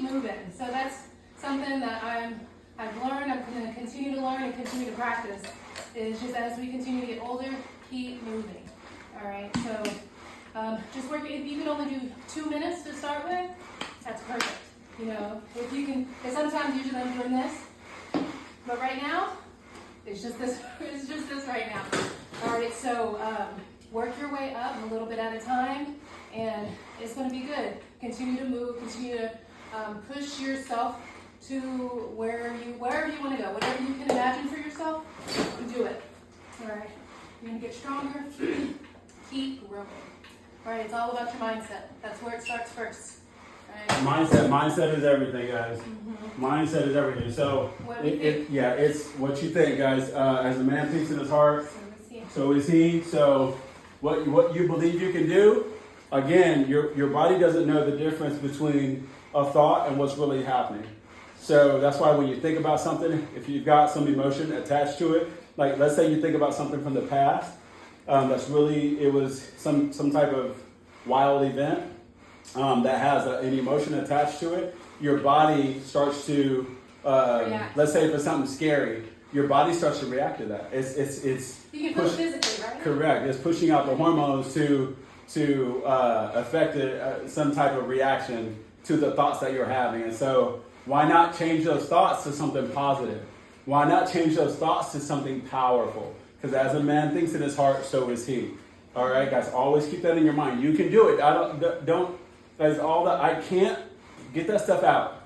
moving. So that's something that I've learned, I'm going to continue to learn and continue to practice, is just as we continue to get older, keep moving. All right, so just work, if you can only do 2 minutes to start with, that's perfect. You know, if you can, because sometimes usually I'm doing this, but right now, it's just this right now. All right, so work your way up a little bit at a time, and it's going to be good. Continue to move, continue to push yourself to wherever you want to go. Whatever you can imagine for yourself, do it. All right, you're going to get stronger. Keep growing. All right, it's all about your mindset. That's where it starts first. Mindset is everything, guys. Mindset is everything. So, it's what you think, guys. As a man thinks in his heart, so is he. So, what you believe you can do, again, your body doesn't know the difference between a thought and what's really happening. So that's why when you think about something, if you've got some emotion attached to it, like let's say you think about something from the past, it was some type of wild event. That has an emotion attached to it, your body starts to, let's say if it's something scary, your body starts to react to that. It's you can feel physically, right? Correct. It's pushing out the hormones to affect some type of reaction to the thoughts that you're having. And so why not change those thoughts to something positive? Why not change those thoughts to something powerful? Because as a man thinks in his heart, so is he. All right, guys, always keep that in your mind. You can do it. Don't. Guys, I can't get that stuff out.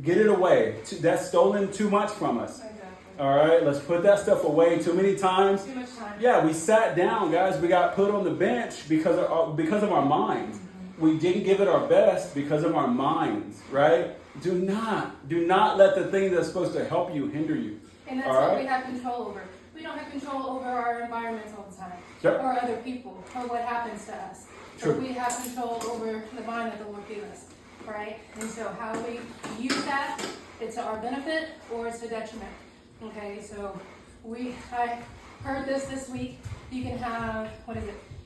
Get it away. That's stolen too much from us. Exactly. All right, let's put that stuff away. Too many times. Too much time. Yeah, we sat down, guys. We got put on the bench because of our minds. We didn't give it our best because of our minds, right? Do not let the thing that's supposed to help you hinder you. And that's what we have control over. We don't have control over our environments all the time, or other people, or what happens to us. But we have control over the mind that the Lord gave us, right? And so how we use that, it's to our benefit or it's a detriment. Okay, so I heard this week, you can have,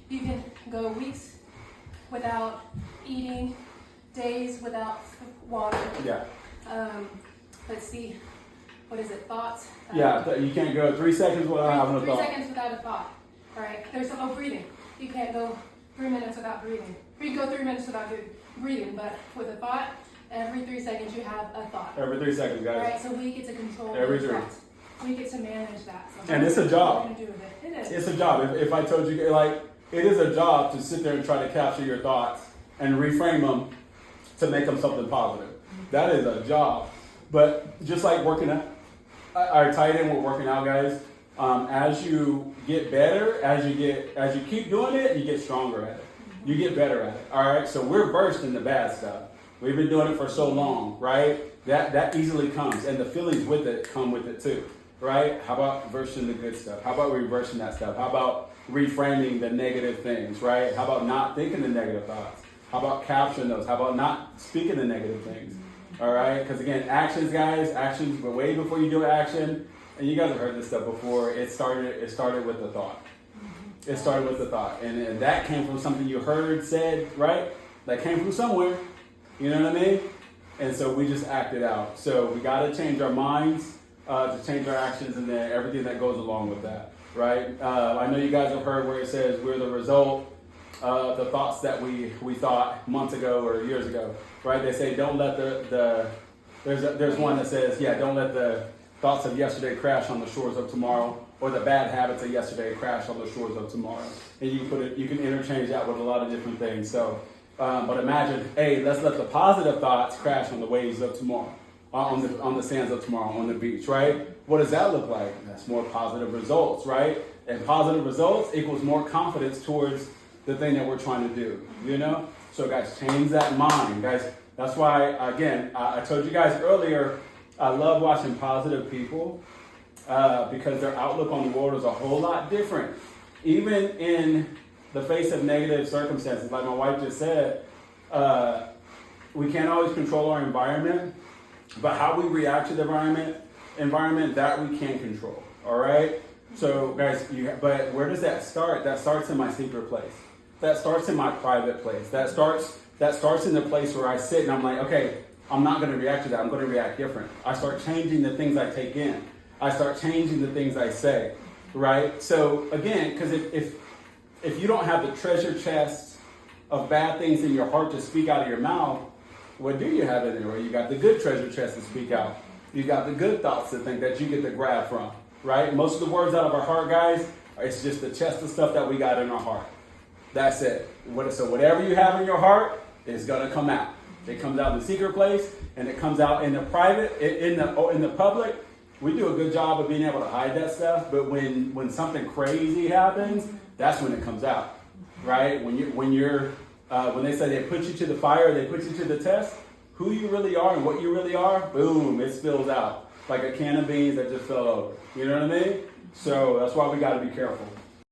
you can go weeks without eating, days without water. Yeah. Let's see, thoughts? You can't go 3 seconds without having a thought. 3 seconds without a thought, all right? There's breathing. You can't go 3 minutes without breathing. Or you go 3 minutes without breathing, but with a thought, every 3 seconds you have a thought. Every 3 seconds, guys. All right, so we get to control every thoughts. We get to manage that. So and it's a job. What are you gonna do with it? It is. It's a job. If I told you, it is a job to sit there and try to capture your thoughts and reframe them to make them something positive. That is a job. But just like working out, our tight end, we're working out, guys. As you get better, as you keep doing it, you get stronger at it. You get better at it. All right. So we're versed in the bad stuff. We've been doing it for so long, right? That easily comes, and the feelings with it come with it too, right? How about versing the good stuff? How about reversing that stuff? How about reframing the negative things, right? How about not thinking the negative thoughts? How about capturing those? How about not speaking the negative things? All right. Because again, actions, guys. Actions. But way before you do action. And you guys have heard this stuff before. It started with the thought. It started with the thought. And that came from something you heard, said, right? That came from somewhere. You know what I mean? And so we just acted out. So we got to change our minds to change our actions and then everything that goes along with that, right? I know you guys have heard where it says we're the result of the thoughts that we thought months ago or years ago, right? They say don't let there's one that says, don't let the thoughts of yesterday crash on the shores of tomorrow, or the bad habits of yesterday crash on the shores of tomorrow. And you can interchange that with a lot of different things. So, but imagine, hey, let's let the positive thoughts crash on the waves of tomorrow, on the sands of tomorrow, on the beach, right? What does that look like? That's more positive results, right? And positive results equals more confidence towards the thing that we're trying to do, you know? So guys, change that mind, guys. That's why, again, I told you guys earlier, I love watching positive people because their outlook on the world is a whole lot different. Even in the face of negative circumstances, like my wife just said, we can't always control our environment, but how we react to the environment that we can control, all right? So guys, but where does that start? That starts in my secret place. That starts in my private place. That starts in the place where I sit and I'm like, okay, I'm not going to react to that. I'm going to react different. I start changing the things I take in. I start changing the things I say, right? So again, because if you don't have the treasure chest of bad things in your heart to speak out of your mouth, what do you have in there? Well, you got the good treasure chest to speak out. You got the good thoughts to think that you get to grab from, right? Most of the words out of our heart, guys, it's just the chest of stuff that we got in our heart. That's it. So whatever you have in your heart is going to come out. It comes out in the secret place, and it comes out in the private, in the public. We do a good job of being able to hide that stuff, but when something crazy happens, that's when it comes out, right? When they say they put you to the fire, they put you to the test, who you really are and what you really are, boom, it spills out like a can of beans that just fell over. You know what I mean? So that's why we got to be careful.